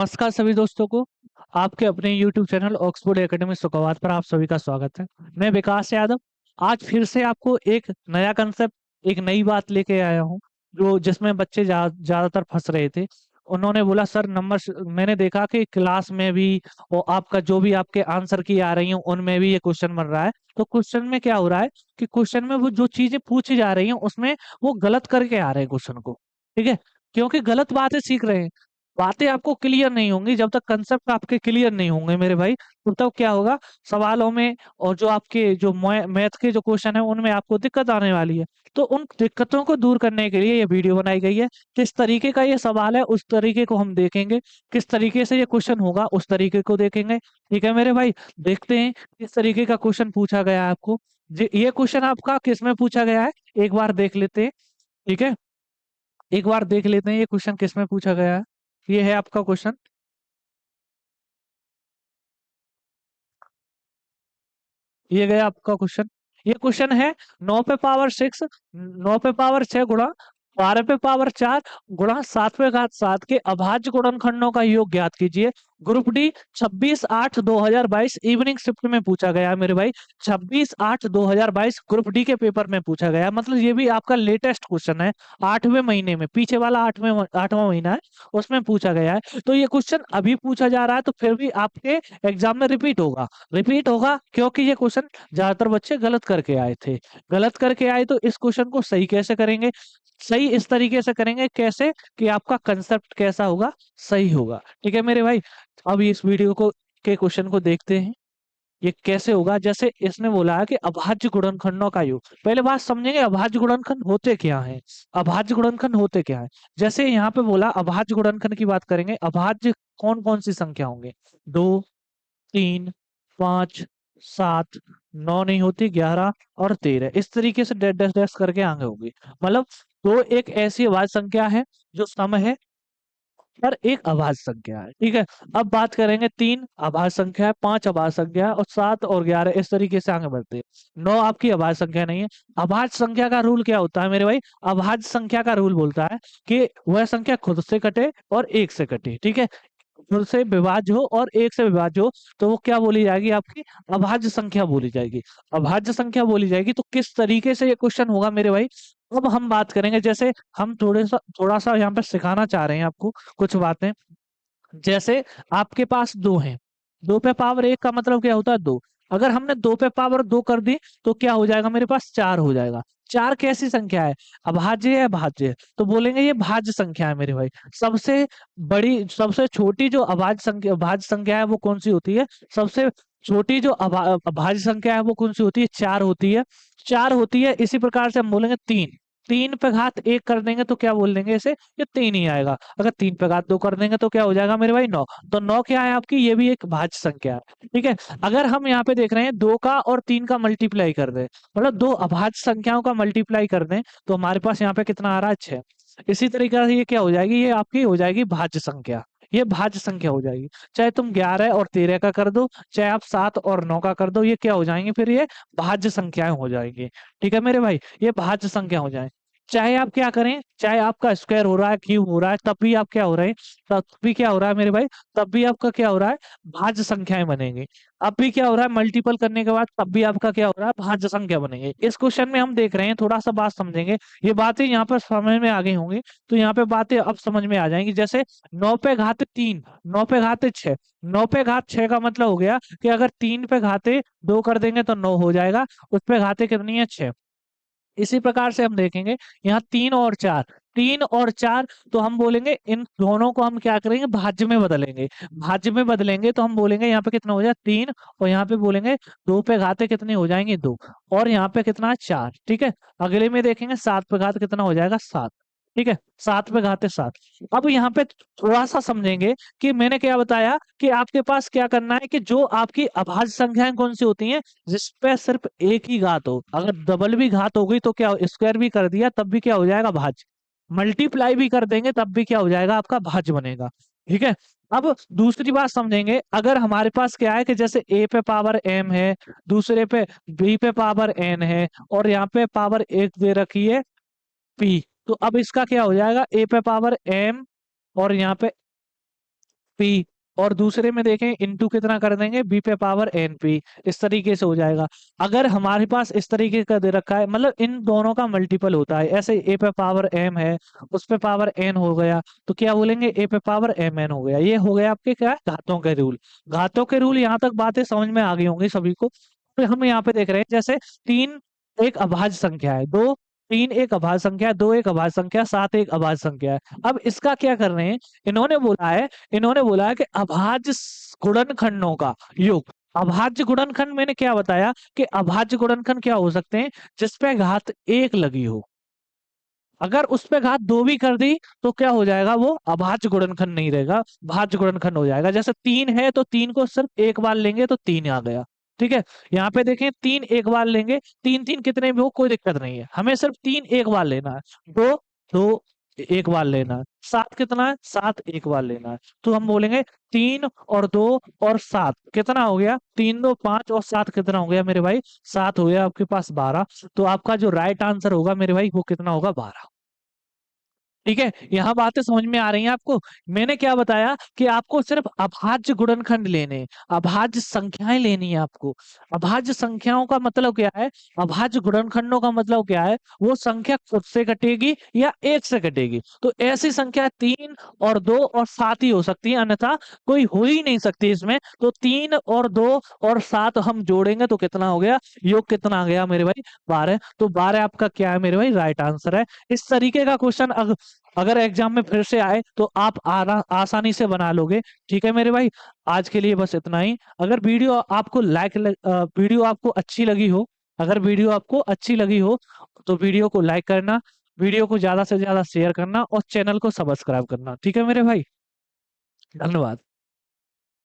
नमस्कार सभी दोस्तों को। आपके अपने YouTube चैनल ऑक्सफोर्ड एकेडमी सुखवात पर आप सभी का स्वागत है। मैं विकास यादव आज फिर से आपको एक नया कंसेप्ट, एक नई बात लेके आया हूँ जो जिसमें बच्चे ज्यादातर फंस रहे थे। उन्होंने बोला सर मैंने देखा कि क्लास में भी और आपका जो भी आपके आंसर की आ रही हैं उनमें भी ये क्वेश्चन बन रहा है। तो क्वेश्चन में क्या हो रहा है कि क्वेश्चन में वो जो चीजें पूछी जा रही हैं उसमें वो गलत करके आ रहे हैं क्वेश्चन को। ठीक है, क्योंकि गलत बातें सीख रहे हैं। बातें आपको क्लियर नहीं होंगी जब तक कंसेप्ट आपके क्लियर नहीं होंगे मेरे भाई। तो तब क्या होगा सवालों में, और जो आपके जो मैथ के जो क्वेश्चन है उनमें आपको दिक्कत आने वाली है। तो उन दिक्कतों को दूर करने के लिए ये वीडियो बनाई गई है। किस तरीके का ये सवाल है उस तरीके को हम देखेंगे, किस तरीके से ये क्वेश्चन होगा उस तरीके को देखेंगे। ठीक है मेरे भाई, देखते हैं किस तरीके का क्वेश्चन पूछा गया है आपको। ये क्वेश्चन आपका किस में पूछा गया है एक बार देख लेते हैं। ठीक है, एक बार देख लेते हैं ये क्वेश्चन किस में पूछा गया है। ये है आपका क्वेश्चन, ये गया आपका क्वेश्चन। ये क्वेश्चन है 9 पे पावर 6, 9 पे पावर 6 गुणा 12 पे पावर 4 गुणा 7 पे घात 7 के अभाज्य गुणनखंडों का योग ज्ञात कीजिए। ग्रुप डी 26/8/2022 इवनिंग शिफ्ट में पूछा गया है मेरे भाई। 26/8/2022 ग्रुप डी के पेपर में पूछा गया है। मतलब ये भी आपका लेटेस्ट क्वेश्चन है। 8वें महीने में, पीछे वाला 8वां महीना है उसमें पूछा गया है। तो ये क्वेश्चन अभी पूछा जा रहा है तो फिर भी आपके एग्जाम में रिपीट होगा। रिपीट होगा क्योंकि ये क्वेश्चन ज्यादातर बच्चे गलत करके आए थे। गलत करके आए तो इस क्वेश्चन को सही कैसे करेंगे? सही इस तरीके से करेंगे कैसे कि आपका कंसेप्ट कैसा होगा, सही होगा। ठीक है मेरे भाई, अब इस वीडियो को के क्वेश्चन को देखते हैं। ये कैसे होगा? जैसे इसने बोला है कि अभाज्य गुणनखंडों का योग। पहले बात समझेंगे अभाज्य गुणनखंड होते क्या है। अभाज्य गुणनखंड होते क्या है? जैसे यहाँ पे बोला अभाज्य गुणनखंड की बात करेंगे। अभाज्य कौन कौन सी संख्या होंगे? 2, 3, 5, 7, 9 नहीं होती, 11 और 13, इस तरीके से डैश डैश डैश करके आगे होगी। मतलब दो एक ऐसी अभाज्य संख्या है जो सम है पर एक अभाज्य संख्या है। ठीक है, अब बात करेंगे 3 अभाज्य संख्या है, 5 अभाज्य संख्या है और 7 और 11 इस तरीके से आगे बढ़ते हैं। 9 आपकी अभाज्य संख्या नहीं है। अभाज्य संख्या का रूल क्या होता है मेरे भाई? अभाज्य संख्या का रूल बोलता है कि वह संख्या खुद से कटे और एक से कटे। ठीक है, खुद से विभाज्य हो और एक से विभाज्य हो तो वो क्या बोली जाएगी? आपकी अभाज्य संख्या बोली जाएगी। अभाज्य संख्या बोली जाएगी। तो किस तरीके से ये क्वेश्चन होगा मेरे भाई, अब हम बात करेंगे। जैसे हम थोड़ा सा यहाँ पे सिखाना चाह रहे हैं आपको कुछ बातें। जैसे आपके पास दो हैं, 2 पे पावर 1 का मतलब क्या होता है? दो। अगर हमने 2 पे पावर 2 कर दी तो क्या हो जाएगा? मेरे पास 4 हो जाएगा। 4 कैसी संख्या है? अभाज्य है, भाज्य है? तो बोलेंगे ये भाज्य संख्या है मेरे भाई। सबसे बड़ी, सबसे छोटी जो अभाज्य संख्या है वो कौन सी होती है? सबसे छोटी जो अभाज्य संख्या है वो कौन सी होती है? 4 होती है। 4 होती है। इसी प्रकार से हम बोलेंगे 3। 3 पे घात 1 कर देंगे तो क्या बोल देंगे इसे? ये 3 ही आएगा। अगर 3 पे घात 2 कर देंगे तो क्या हो जाएगा मेरे भाई? 9। तो 9 क्या है आपकी? ये भी एक भाज्य संख्या है। ठीक है, अगर हम यहाँ पे देख रहे हैं 2 का और 3 का मल्टीप्लाई कर दें, मतलब दो अभाज्य संख्याओं का मल्टीप्लाई कर दें तो हमारे पास यहाँ पे कितना आ रहा है? 6। इसी तरीके से ये क्या हो जाएगी? ये आपकी हो जाएगी भाज्य संख्या। ये भाज्य संख्या हो जाएगी। चाहे तुम 11 और 13 का कर दो, चाहे आप 7 और 9 का कर दो, ये क्या हो जाएंगे? फिर ये भाज्य संख्याएं हो जाएंगी। ठीक है मेरे भाई, ये भाज्य संख्या हो जाए। चाहे आप क्या करें, चाहे आपका स्क्वायर हो रहा है, क्यूब हो रहा है, तब भी आप क्या हो रहे हैं? तब भी क्या हो रहा है मेरे भाई? तब भी आपका क्या हो रहा है? भाज्य संख्याएं बनेंगी। अब भी क्या हो रहा है? मल्टीपल करने के बाद तब भी आपका क्या हो रहा है? भाज्य संख्या बनेंगे। इस क्वेश्चन में हम देख रहे हैं, थोड़ा सा बात समझेंगे। ये बातें यहाँ पर समझ में आ गई होंगी तो यहाँ पे बातें अब समझ में आ जाएंगी। जैसे 9 पे घाते 3, 9 पे घाते 6। 9 पे घात 6 का मतलब हो गया कि अगर 3 पे घाते 2 कर देंगे तो 9 हो जाएगा। उस पे घाते कितनी है? 6। इसी प्रकार से हम देखेंगे यहाँ 3 और 4, 3 और 4। तो हम बोलेंगे इन दोनों को हम क्या करेंगे? भाज्य में बदलेंगे। भाज्य में बदलेंगे तो हम बोलेंगे यहाँ पे कितना हो जाए? 3। और यहाँ पे बोलेंगे 2 पे घाते कितनी हो जाएंगी? 2। और यहाँ पे कितना है? 4। ठीक है, अगले में देखेंगे 7 पे घात कितना हो जाएगा? 7। ठीक है, 7 पे घाते 7। अब यहाँ पे थोड़ा सा समझेंगे कि मैंने क्या बताया कि आपके पास क्या करना है कि जो आपकी अभाज्य संख्याएं कौन सी होती हैं? जिसपे सिर्फ एक ही घात हो। अगर डबल भी घात हो गई तो क्या, स्क्वायर भी कर दिया तब भी क्या हो जाएगा? भाज्य। मल्टीप्लाई भी कर देंगे तब भी क्या हो जाएगा? आपका भाज्य बनेगा। ठीक है, अब दूसरी बात समझेंगे। अगर हमारे पास क्या है कि जैसे ए पे पावर m है, दूसरे पे b पे पावर n है और यहाँ पे पावर 1 दे रखी है p। तो अब इसका क्या हो जाएगा? ए पे पावर m और यहाँ पे पी, और दूसरे में देखें इंटू कितना कर देंगे, बी पे पावर एन पी, इस तरीके से हो जाएगा। अगर हमारे पास इस तरीके का दे रखा है, मतलब इन दोनों का मल्टीपल होता है, ऐसे ए पे पावर एम है, उस पे पावर एन हो गया, तो क्या बोलेंगे, ए पे पावर एम एन हो गया। ये हो गया आपके क्या, घातों के रूल। घातों के रूल, यहाँ तक बातें समझ में आ गई होंगी सभी को। तो हम यहाँ पे देख रहे हैं, जैसे तीन एक अभाज्य संख्या है, दो तीन एक अभाज्य संख्या है, दो एक अभाज्य संख्या, सात एक अभाज्य संख्या है। अब इसका क्या कर रहे हैं, इन्होंने बोला है इन्होंने बोला है कि अभाज्य गुणनखंडों का योग। अभाज्य गुणनखंड मैंने क्या बताया कि अभाज्य गुणनखंड क्या हो सकते हैं, जिसपे घात एक लगी हो। अगर उस पे घात दो भी कर दी तो क्या हो जाएगा, वो अभाज्य गुणनखंड नहीं रहेगा, भाज्य गुणनखंड हो जाएगा। जैसे तीन है तो तीन को सिर्फ एक बार लेंगे तो तीन आ गया। ठीक है, यहाँ पे देखें तीन एक बार लेंगे, तीन तीन कितने भी हो कोई दिक्कत नहीं है, हमें सिर्फ तीन एक बार लेना है। दो दो एक बार लेना है। सात कितना है, सात एक बार लेना है। तो हम बोलेंगे तीन और दो और सात कितना हो गया, तीन दो पांच और सात कितना हो गया मेरे भाई, सात हो गया आपके पास 12। तो आपका जो राइट आंसर होगा मेरे भाई वो कितना होगा, 12। ठीक है, यहां बातें समझ में आ रही हैं आपको। मैंने क्या बताया कि आपको सिर्फ अभाज्य गुणनखंड लेने हैं, अभाज्य संख्याएं लेनी है आपको। अभाज्य संख्याओं का मतलब क्या है, अभाज्य गुणनखंडों का मतलब क्या है, वो संख्या खुद से घटेगी या एक से घटेगी। तो ऐसी संख्या तीन और दो और सात ही हो सकती है, अन्यथा कोई हो ही नहीं सकती इसमें। तो तीन और दो और सात हम जोड़ेंगे तो कितना हो गया, योग कितना आ गया मेरे भाई, 12। तो 12 आपका क्या है मेरे भाई, राइट आंसर है। इस तरीके का क्वेश्चन अगर एग्जाम में फिर से आए तो आप आसानी से बना लोगे। ठीक है मेरे भाई, आज के लिए बस इतना ही। अगर वीडियो आपको अच्छी लगी हो, अगर वीडियो आपको अच्छी लगी हो तो वीडियो को लाइक करना, वीडियो को ज्यादा से ज्यादा शेयर करना और चैनल को सब्सक्राइब करना। ठीक है मेरे भाई, धन्यवाद।